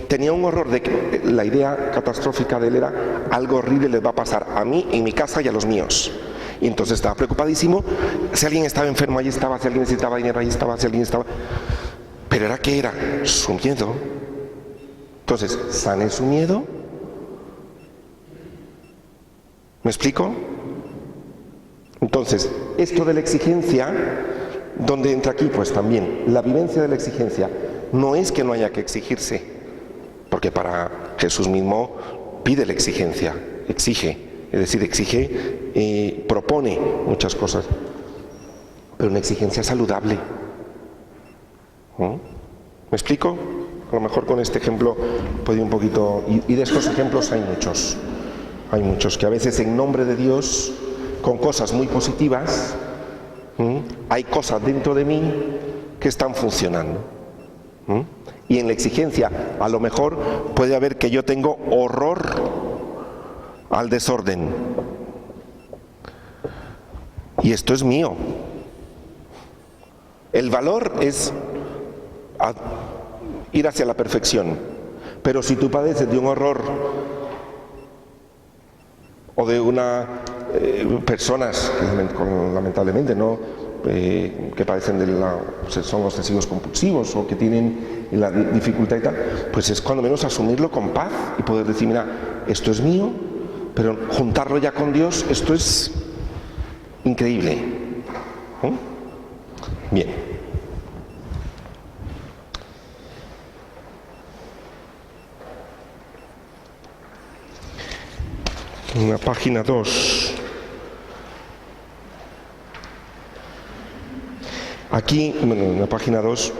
tenía un horror de que la idea catastrófica de él era algo horrible les va a pasar a mí, en mi casa y a los míos. Y entonces estaba preocupadísimo. Si alguien estaba enfermo, allí estaba. Si alguien necesitaba dinero, allí estaba. Si alguien estaba... Pero era que era su miedo. Entonces, sane su miedo. ¿Me explico? Entonces, esto de la exigencia, ¿dónde entra aquí? Pues también, la vivencia de la exigencia no es que no haya que exigirse, porque para Jesús mismo pide la exigencia, exige, es decir, exige, propone muchas cosas, pero una exigencia saludable. ¿Me explico? A lo mejor con este ejemplo puede ir un poquito, y de estos ejemplos hay muchos que a veces en nombre de Dios, con cosas muy positivas, hay cosas dentro de mí que están funcionando. Y en la exigencia, a lo mejor puede haber que yo tengo horror al desorden. Y esto es mío. El valor es ir hacia la perfección. Pero si tú padeces de un horror o de personas que lamentablemente no que padecen son obsesivos compulsivos o que tienen la dificultad y tal, pues es cuando menos asumirlo con paz y poder decir, mira, esto es mío, pero juntarlo ya con Dios, esto es increíble. Bien. En la página 2. Aquí, en la página 2,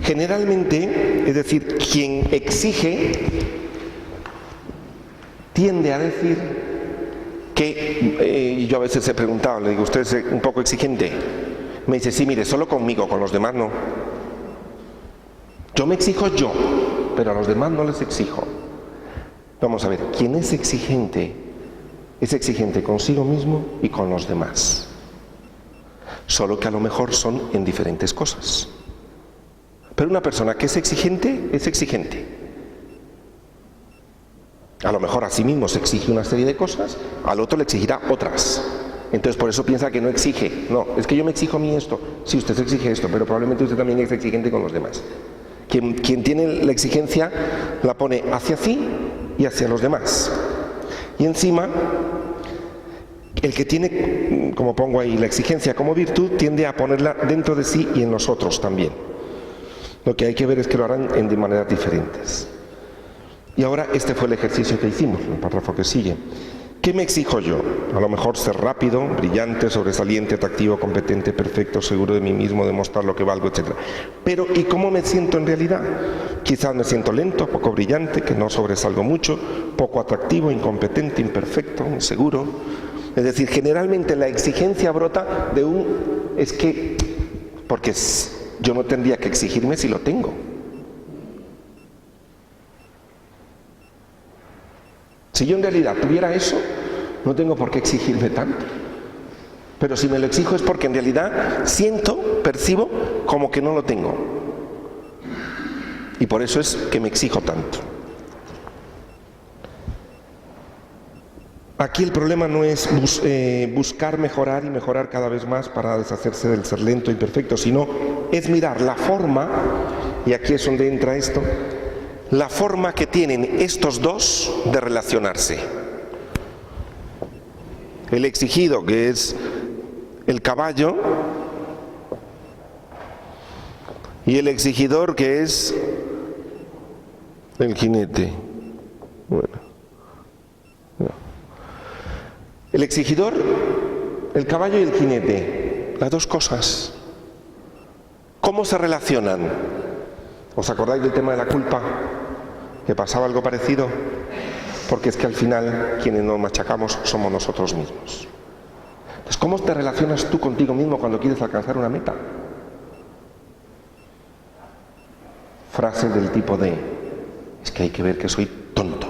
generalmente, es decir, quien exige tiende a decir que, yo a veces he preguntado, le digo, ¿usted es un poco exigente? Me dice, sí, mire, solo conmigo, con los demás no. Yo me exijo yo, pero a los demás no les exijo. Vamos a ver, quien es exigente consigo mismo y con los demás. Solo que a lo mejor son en diferentes cosas. Pero una persona que es exigente, es exigente. A lo mejor a sí mismo se exige una serie de cosas, al otro le exigirá otras. Entonces por eso piensa que no exige. No, es que yo me exijo a mí esto. Sí, usted se exige esto, pero probablemente usted también es exigente con los demás. Quien tiene la exigencia la pone hacia sí y hacia los demás. Y encima, el que tiene, como pongo ahí, la exigencia como virtud, tiende a ponerla dentro de sí y en los otros también. Lo que hay que ver es que lo harán de maneras diferentes. Y ahora este fue el ejercicio que hicimos, el párrafo que sigue. ¿Qué me exijo yo? A lo mejor ser rápido, brillante, sobresaliente, atractivo, competente, perfecto, seguro de mí mismo, demostrar lo que valgo, etc. Pero, ¿y cómo me siento en realidad? Quizás me siento lento, poco brillante, que no sobresalgo mucho, poco atractivo, incompetente, imperfecto, inseguro. Es decir, generalmente la exigencia brota de es que, porque yo no tendría que exigirme si lo tengo. Si yo en realidad tuviera eso, no tengo por qué exigirme tanto. Pero si me lo exijo es porque en realidad percibo como que no lo tengo. Y por eso es que me exijo tanto. Aquí el problema no es buscar mejorar y mejorar cada vez más para deshacerse del ser lento e imperfecto, sino es mirar la forma, y aquí es donde entra esto, la forma que tienen estos dos de relacionarse. El exigido, que es el caballo, y el exigidor, que es el jinete. Bueno. El exigidor, el caballo y el jinete, las dos cosas. ¿Cómo se relacionan? ¿Os acordáis del tema de la culpa? ¿Que pasaba algo parecido? Porque es que al final quienes nos machacamos somos nosotros mismos. Entonces, ¿cómo te relacionas tú contigo mismo cuando quieres alcanzar una meta? Frase del tipo de, es que hay que ver que soy tonto.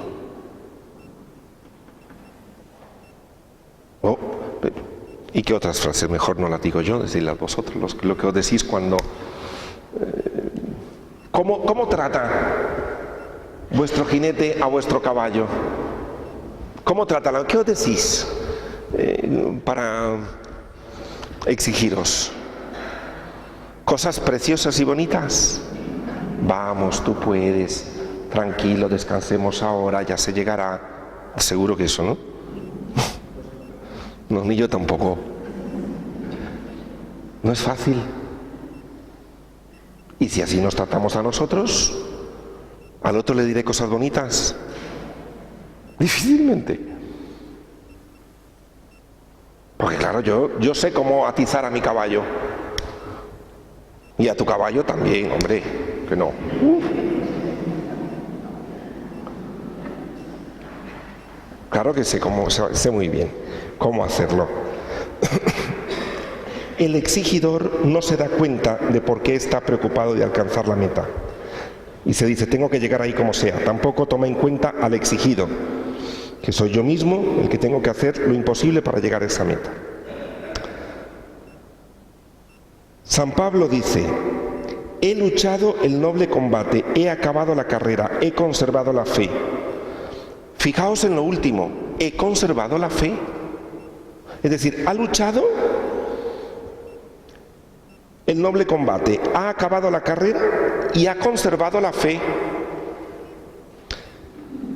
¿Y qué otras frases? Mejor no las digo yo, decidlas vosotros, lo que os decís cuando... ¿Cómo trata vuestro jinete a vuestro caballo? ¿Cómo trata? ¿Qué os decís para exigiros? ¿Cosas preciosas y bonitas? Vamos, tú puedes, tranquilo, descansemos ahora, ya se llegará. Seguro que eso, ¿no? No, ni yo tampoco. No es fácil. Y si así nos tratamos a nosotros, al otro le diré cosas bonitas. Difícilmente. Porque claro, yo sé cómo atizar a mi caballo. Y a tu caballo también, hombre, que no. Claro que sé muy bien cómo hacerlo. El exigidor no se da cuenta de por qué está preocupado de alcanzar la meta. Y se dice, tengo que llegar ahí como sea. Tampoco toma en cuenta al exigido, que soy yo mismo el que tengo que hacer lo imposible para llegar a esa meta. San Pablo dice, he luchado el noble combate, he acabado la carrera, he conservado la fe. Fijaos en lo último, he conservado la fe. Es decir, ha luchado el noble combate, ha acabado la carrera y ha conservado la fe.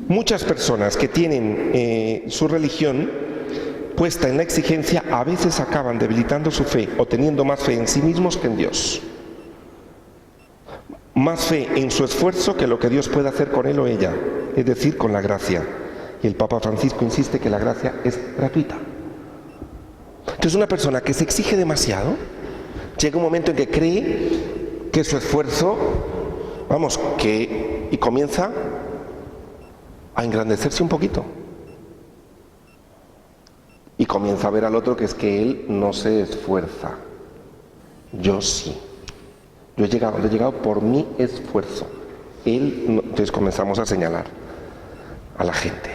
Muchas personas que tienen su religión puesta en la exigencia a veces acaban debilitando su fe o teniendo más fe en sí mismos que en Dios. Más fe en su esfuerzo que lo que Dios puede hacer con él o ella, es decir, con la gracia. Y el Papa Francisco insiste que la gracia es gratuita. Entonces una persona que se exige demasiado, llega un momento en que cree que su esfuerzo, y comienza a engrandecerse un poquito. Y comienza a ver al otro que es que él no se esfuerza. Yo sí. Yo he llegado por mi esfuerzo. Él no. Entonces comenzamos a señalar a la gente.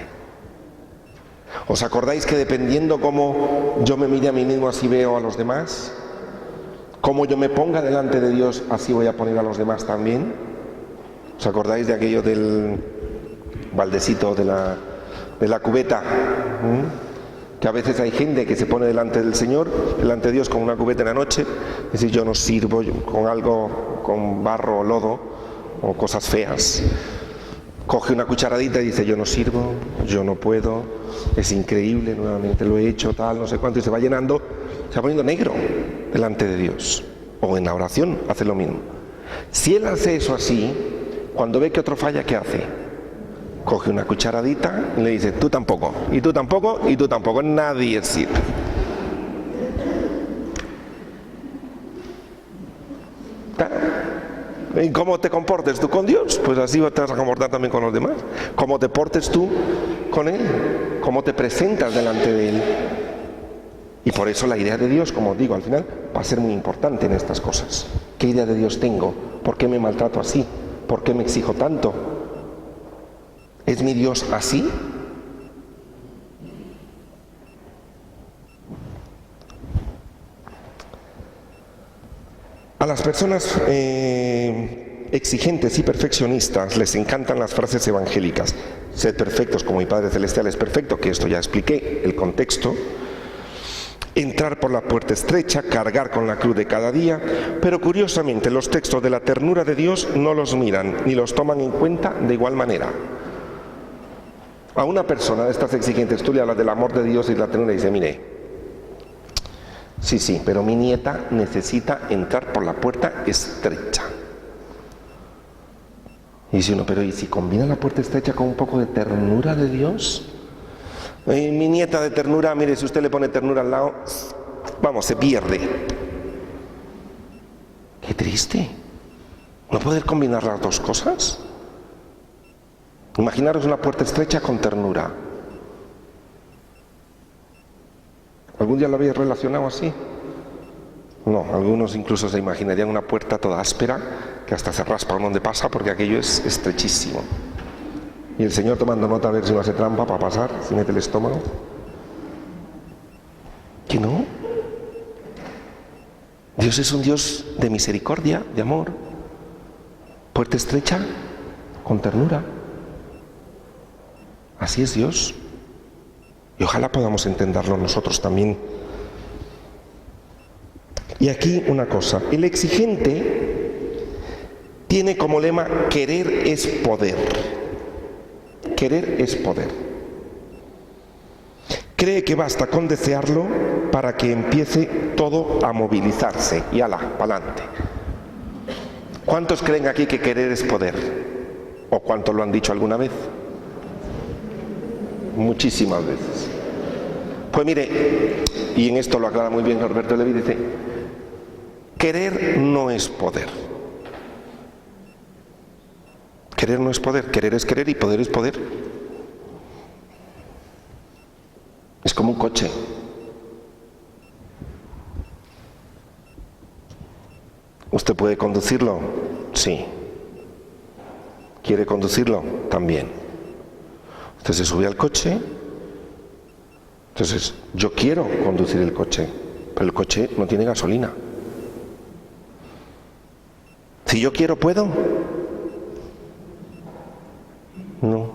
¿Os acordáis que dependiendo cómo yo me mire a mí mismo, así veo a los demás? Cómo yo me ponga delante de Dios, así voy a poner a los demás también. ¿Os acordáis de aquello del baldecito de la cubeta? Que a veces hay gente que se pone delante del Señor, delante de Dios con una cubeta en la noche, y dice, yo no sirvo con algo, con barro o lodo, o cosas feas. Coge una cucharadita y dice, yo no sirvo, yo no puedo, es increíble, nuevamente lo he hecho, tal, no sé cuánto, y se va llenando, se va poniendo negro delante de Dios. O en la oración hace lo mismo. Si él hace eso así, cuando ve que otro falla, ¿qué hace? Coge una cucharadita y le dice, tú tampoco, y tú tampoco, y tú tampoco, nadie sirve. ¿Y cómo te comportes tú con Dios? Pues así te vas a comportar también con los demás. ¿Cómo te portes tú con Él? ¿Cómo te presentas delante de Él? Y por eso la idea de Dios, como digo, al final va a ser muy importante en estas cosas. ¿Qué idea de Dios tengo? ¿Por qué me maltrato así? ¿Por qué me exijo tanto? ¿Es mi Dios así? A las personas exigentes y perfeccionistas les encantan las frases evangélicas. Sed perfectos como mi Padre Celestial es perfecto, que esto ya expliqué, el contexto. Entrar por la puerta estrecha, cargar con la cruz de cada día, pero curiosamente los textos de la ternura de Dios no los miran ni los toman en cuenta de igual manera. A una persona de estas exigentes tú le hablas del amor de Dios y la ternura y dice, mire, sí, pero mi nieta necesita entrar por la puerta estrecha. Y dice uno, pero ¿y si combina la puerta estrecha con un poco de ternura de Dios? Mi nieta de ternura, mire, si usted le pone ternura al lado, se pierde. Qué triste. ¿No poder combinar las dos cosas? Imaginaros una puerta estrecha con ternura. ¿Algún día lo habéis relacionado así? No, algunos incluso se imaginarían una puerta toda áspera que hasta se raspa donde pasa porque aquello es estrechísimo. Y el Señor tomando nota a ver si no hace trampa para pasar, si mete el estómago. ¿Que no? Dios es un Dios de misericordia, de amor. Puerta estrecha con ternura. Así es Dios. Y ojalá podamos entenderlo nosotros también. Y aquí una cosa, el exigente tiene como lema querer es poder. Querer es poder. Cree que basta con desearlo para que empiece todo a movilizarse y ala, para adelante. ¿Cuántos creen aquí que querer es poder? ¿O cuántos lo han dicho alguna vez? Muchísimas veces. Pues mire, y en esto lo aclara muy bien Norberto Levi, dice, querer no es poder. Querer no es poder, querer es querer y poder es poder. Es como un coche. ¿Usted puede conducirlo? Sí. ¿Quiere conducirlo? También. Usted se sube al coche. Entonces, yo quiero conducir el coche, pero el coche no tiene gasolina. Si yo quiero, ¿puedo? No.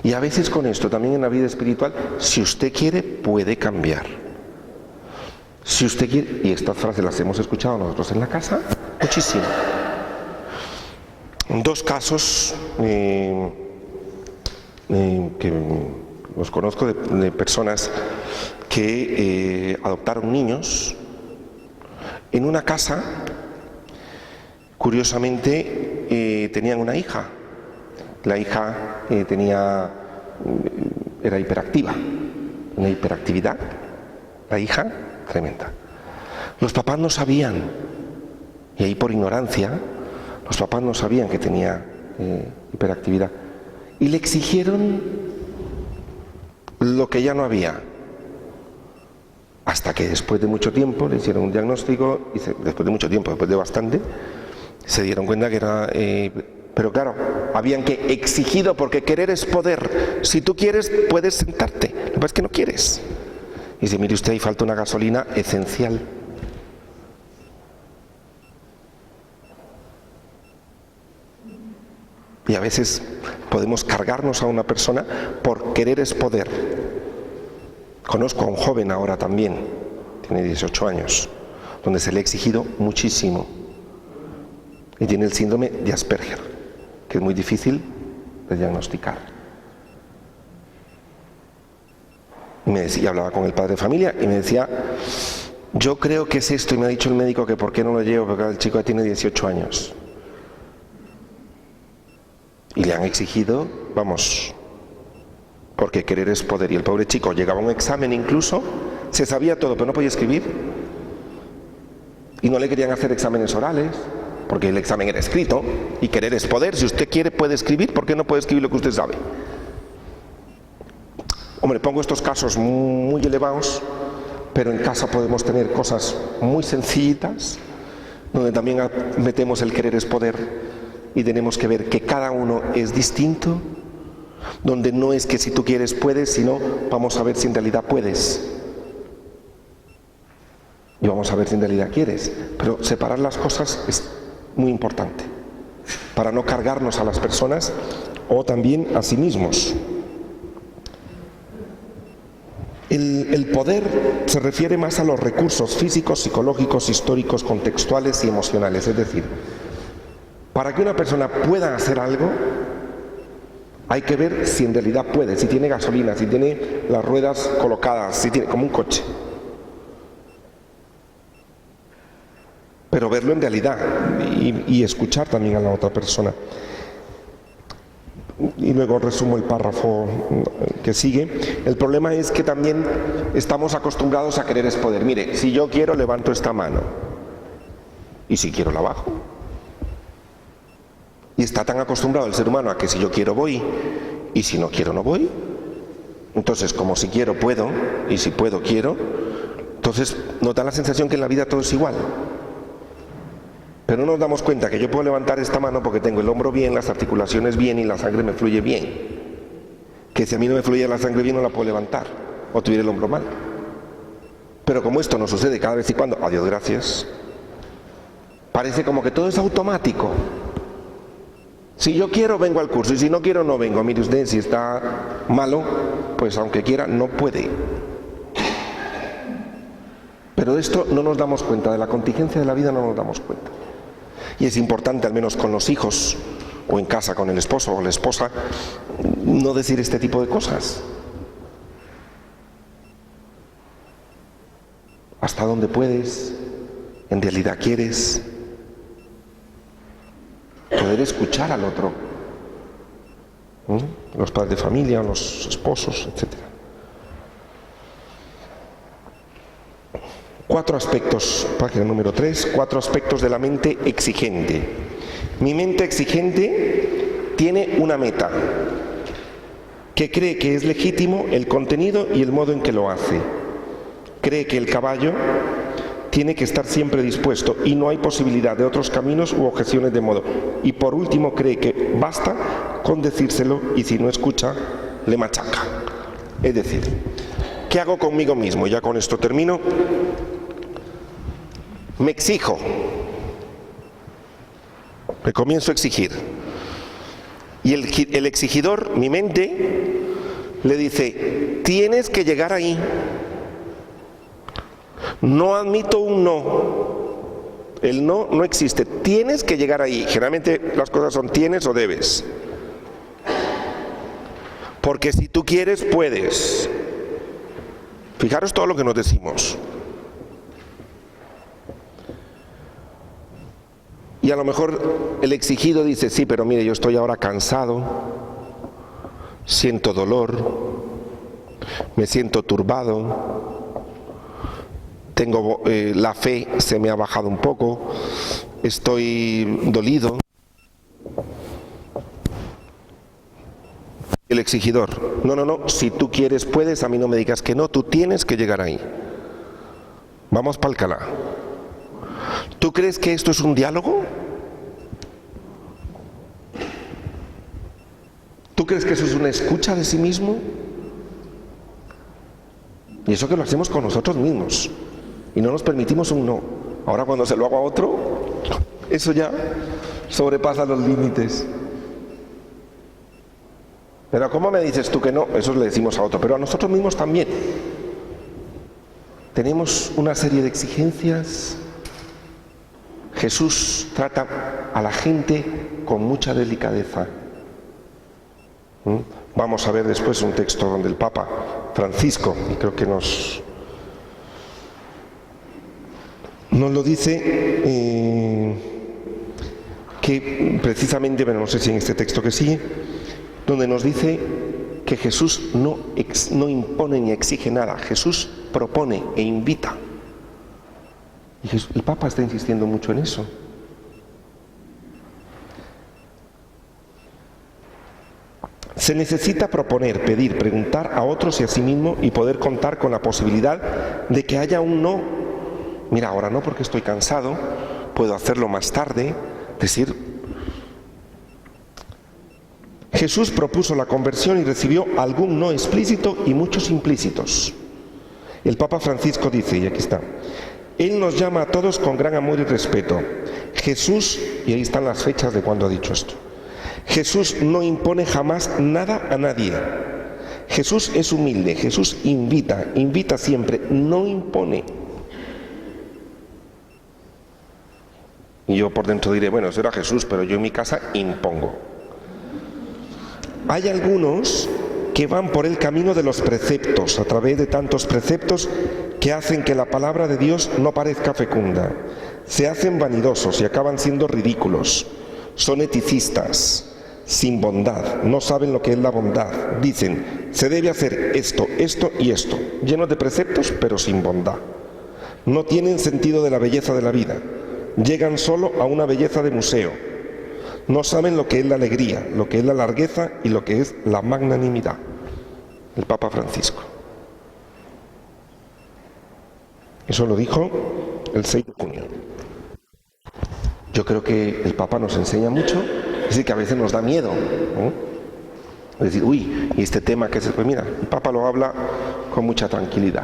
Y a veces con esto, también en la vida espiritual, si usted quiere, puede cambiar. Si usted quiere, y estas frases las hemos escuchado nosotros en la casa, muchísimo. Dos casos que los conozco de personas que adoptaron niños en una casa. Curiosamente tenían una hija. La hija era hiperactiva, una hiperactividad, la hija tremenda. Los papás no sabían, y ahí por ignorancia, los papás no sabían que tenía hiperactividad, y le exigieron lo que ya no había, hasta que después de mucho tiempo le hicieron un diagnóstico, y después de mucho tiempo, después de bastante, se dieron cuenta que era... pero claro, habían que exigido, porque querer es poder. Si tú quieres, puedes sentarte. Lo que pasa es que no quieres. Y dice, mire usted, ahí falta una gasolina esencial. Y a veces podemos cargarnos a una persona por querer es poder. Conozco a un joven ahora también, tiene 18 años, donde se le ha exigido muchísimo. Y tiene el síndrome de Asperger, que es muy difícil de diagnosticar. Y me decía, hablaba con el padre de familia y me decía, yo creo que es esto, y me ha dicho el médico que por qué no lo llevo, porque el chico ya tiene 18 años. Y le han exigido, vamos, porque querer es poder. Y el pobre chico llegaba a un examen incluso, se sabía todo, pero no podía escribir. Y no le querían hacer exámenes orales, porque el examen era escrito, y querer es poder. Si usted quiere, puede escribir. ¿Por qué no puede escribir lo que usted sabe? Hombre, pongo estos casos muy elevados, pero en casa podemos tener cosas muy sencillitas, donde también metemos el querer es poder, y tenemos que ver que cada uno es distinto, donde no es que si tú quieres puedes, sino vamos a ver si en realidad puedes. Y vamos a ver si en realidad quieres. Pero separar las cosas es muy importante, para no cargarnos a las personas o también a sí mismos. El poder se refiere más a los recursos físicos, psicológicos, históricos, contextuales y emocionales. Es decir, para que una persona pueda hacer algo, hay que ver si en realidad puede, si tiene gasolina, si tiene las ruedas colocadas, si tiene, como un coche. Pero verlo en realidad y escuchar también a la otra persona. Y luego resumo el párrafo que sigue. El problema es que también estamos acostumbrados a querer es poder. Mire, si yo quiero, levanto esta mano, y si quiero, la bajo. Y está tan acostumbrado el ser humano a que si yo quiero, voy, y si no quiero, no voy. Entonces, como si quiero, puedo, y si puedo, quiero. Entonces nos da la sensación que en la vida todo es igual. Pero no nos damos cuenta que yo puedo levantar esta mano porque tengo el hombro bien, las articulaciones bien y la sangre me fluye bien. Que si a mí no me fluye la sangre bien, no la puedo levantar, o tuviera el hombro mal. Pero como esto nos sucede cada vez y cuando, a Dios gracias, parece como que todo es automático. Si yo quiero, vengo al curso, y si no quiero, no vengo. Mire usted, si está malo, pues aunque quiera, no puede. Pero de esto no nos damos cuenta, de la contingencia de la vida no nos damos cuenta. Y es importante, al menos con los hijos, o en casa con el esposo o la esposa, no decir este tipo de cosas. ¿Hasta dónde puedes? ¿En realidad quieres? Poder escuchar al otro. Los padres de familia, los esposos, etc. 4 aspectos, página número 3, 4 aspectos de la mente exigente. Mi mente exigente tiene una meta, que cree que es legítimo el contenido y el modo en que lo hace. Cree que el caballo tiene que estar siempre dispuesto y no hay posibilidad de otros caminos u objeciones de modo. Y por último, cree que basta con decírselo y si no escucha, le machaca. Es decir, ¿qué hago conmigo mismo? Ya con esto termino. Me exijo Le comienzo a exigir. Y el exigidor, mi mente, le dice, tienes que llegar ahí. No admito un no. El no no existe. Tienes que llegar ahí. Generalmente las cosas son tienes o debes. Porque si tú quieres, puedes. Fijaros todo lo que nos decimos. Y a lo mejor el exigido dice, sí, pero mire, yo estoy ahora cansado, siento dolor, me siento turbado, tengo la fe se me ha bajado un poco, estoy dolido. El exigidor, no, si tú quieres puedes, a mí no me digas que no, tú tienes que llegar ahí. Vamos para Alcalá. ¿Tú crees que esto es un diálogo? ¿Tú crees que eso es una escucha de sí mismo? Y eso que lo hacemos con nosotros mismos. Y no nos permitimos un no. Ahora cuando se lo hago a otro, eso ya sobrepasa los límites. Pero ¿cómo me dices tú que no? Eso le decimos a otro, pero a nosotros mismos también. Tenemos una serie de exigencias. Jesús trata a la gente con mucha delicadeza. Vamos a ver después un texto donde el Papa Francisco, creo que nos lo dice, que precisamente, bueno, no sé si en este texto que sigue, donde nos dice que Jesús no impone ni exige nada, Jesús propone e invita. Y el Papa está insistiendo mucho en eso. Se necesita proponer, pedir, preguntar a otros y a sí mismo y poder contar con la posibilidad de que haya un no. Mira, ahora no porque estoy cansado, puedo hacerlo más tarde, decir. Jesús propuso la conversión y recibió algún no explícito y muchos implícitos. El Papa Francisco dice, y aquí está, Él nos llama a todos con gran amor y respeto. Jesús, y ahí están las fechas de cuando ha dicho esto, Jesús no impone jamás nada a nadie. Jesús es humilde, Jesús invita siempre, no impone. Y yo por dentro diré, bueno, eso era Jesús, pero yo en mi casa impongo. Hay algunos que van por el camino de los preceptos, a través de tantos preceptos que hacen que la palabra de Dios no parezca fecunda. Se hacen vanidosos y acaban siendo ridículos. Son eticistas, sin bondad, no saben lo que es la bondad. Dicen, se debe hacer esto, esto y esto, llenos de preceptos, pero sin bondad. No tienen sentido de la belleza de la vida. Llegan solo a una belleza de museo. No saben lo que es la alegría, lo que es la largueza y lo que es la magnanimidad. El Papa Francisco. Eso lo dijo el 6 de junio. Yo creo que el Papa nos enseña mucho, es decir, que a veces nos da miedo, ¿no? Es decir, uy, y este tema que se... Pues mira, el Papa lo habla con mucha tranquilidad.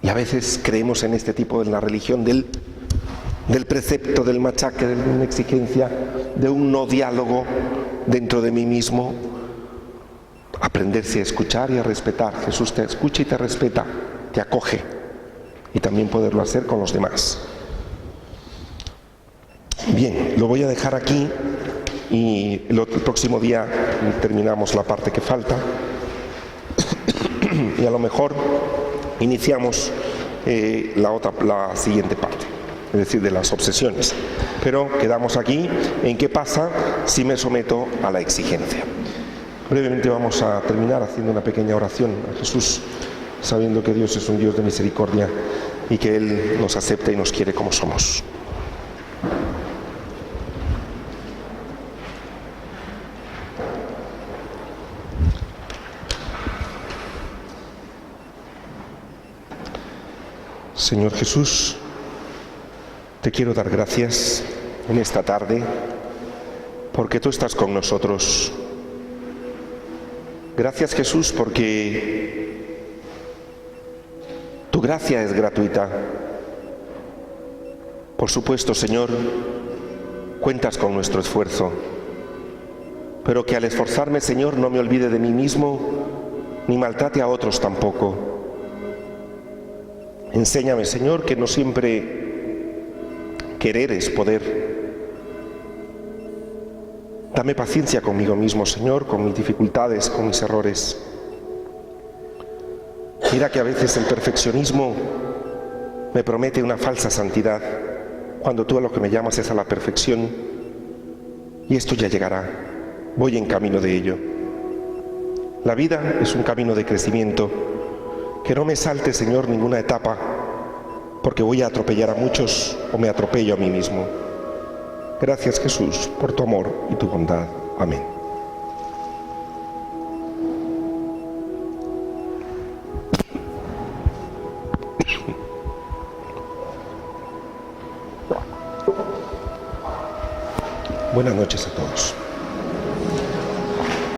Y a veces creemos en este tipo de la religión del precepto, del machaque, de una exigencia, de un no diálogo dentro de mí mismo. Aprenderse a escuchar y a respetar. Jesús te escucha y te respeta, te acoge. Y también poderlo hacer con los demás. Bien, lo voy a dejar aquí y el próximo día terminamos la parte que falta. Y a lo mejor iniciamos la siguiente parte, es decir, de las obsesiones. Pero quedamos aquí en qué pasa si me someto a la exigencia. Brevemente vamos a terminar haciendo una pequeña oración a Jesús, sabiendo que Dios es un Dios de misericordia y que Él nos acepta y nos quiere como somos. Señor Jesús, te quiero dar gracias en esta tarde porque tú estás con nosotros. Gracias, Jesús, porque tu gracia es gratuita. Por supuesto, Señor, cuentas con nuestro esfuerzo, pero que al esforzarme, Señor, no me olvide de mí mismo, ni maltrate a otros tampoco. Enséñame, Señor, que no siempre querer es poder. Dame paciencia conmigo mismo, Señor, con mis dificultades, con mis errores. Mira que a veces el perfeccionismo me promete una falsa santidad, cuando tú a lo que me llamas es a la perfección, y esto ya llegará. Voy en camino de ello. La vida es un camino de crecimiento. Que no me salte, Señor, ninguna etapa, porque voy a atropellar a muchos o me atropello a mí mismo. Gracias, Jesús, por tu amor y tu bondad. Amén. Buenas noches a todos.